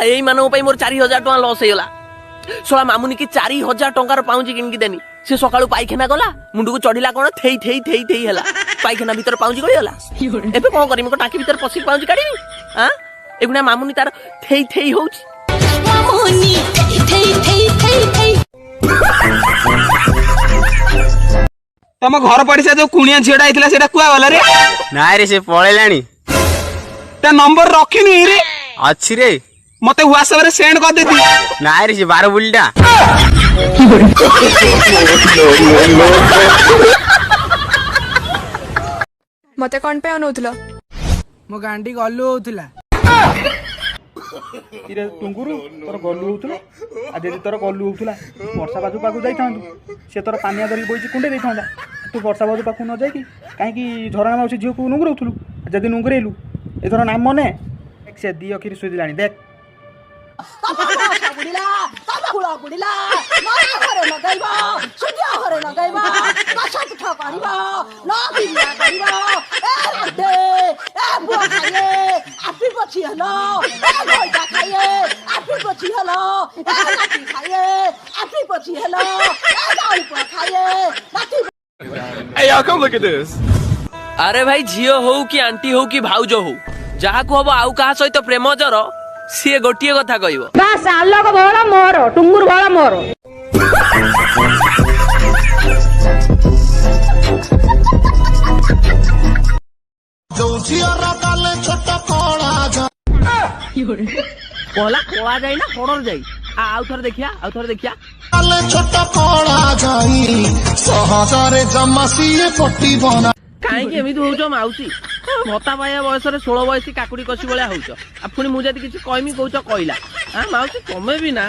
एई मानक पई मोर 4000 टका लॉस हेला सोला मामुनी की 4000 टंकार पाउंजी किन की देनी से सकाळू पाइखाना गला मुंडू को चढ़िला कोन थेई थेई थेई थेई हला पाइखाना भीतर पाउंजी गली हला एबे कोन करी मको टाकी भीतर पसी पाउंजी काढी हां एगुना मामुनी तार थेई थेई होउची मामुनी थेई थेई थेई थेई तम घर पड़िसा जो कुणिया झिड़ा आइथिला सेटा कुआ वाला रे नाइ रे से पळेलाणी ता नंबर रखिनी रे अछि रे मते व्हाट्सएप रे सेंड कर देती नाइ रे से 12 बुलटा मते कोन पे अनौथलो मो गांडी गल्लू होउतला इरे टुंगुरु तोर गल्लू होउतला आ जदी तोर गल्लू होउतला वर्षा बाजू पाकु जाई थांतु से तोर पानिया धरी बोइची कुंडे देई थांदा तू वर्षा बाजू पाकु न जाई कि काहे कि झरणा माउसी झियो को नुंगुर होउतलु जदी नुंगुरेलु एथर नाम मने एक से दी अखिर सुई दिलानी देख बुढ़िला कुला बुढ़िला माया घरे न गइबा सुजिया घरे न गइबा कछत ठकारिबा न बिया करिबा ए रड्डे ए बुआ खाइए आपी बची हलो ए गोइटा खाइए आपी बची हलो ए लाठी खाइए आपी बची हलो ए दाल पर खाइए लाठी Hey y'all come look at this अरे भाई झियो हो कि आंटी हो कि भाउजो हो जहा को हबो आउ कहा सहित प्रेम जर सी गोटिए कथा कहबो बास आलोक भला मोर टुंगुर भला मोर कहला कोला जाई ना कोडर जाई आउ थर देखिया छोट कोला जाई सहजरे जमासी पट्टी बना काहे एमिति होउछ माउसी भत्ता पाया बयस रे 16 बयसी काकुड़ी कसी भलिया होउछ आ पुनी मु जदी किछि कहमी कहउछ कहला हां माउसी तमे भी ना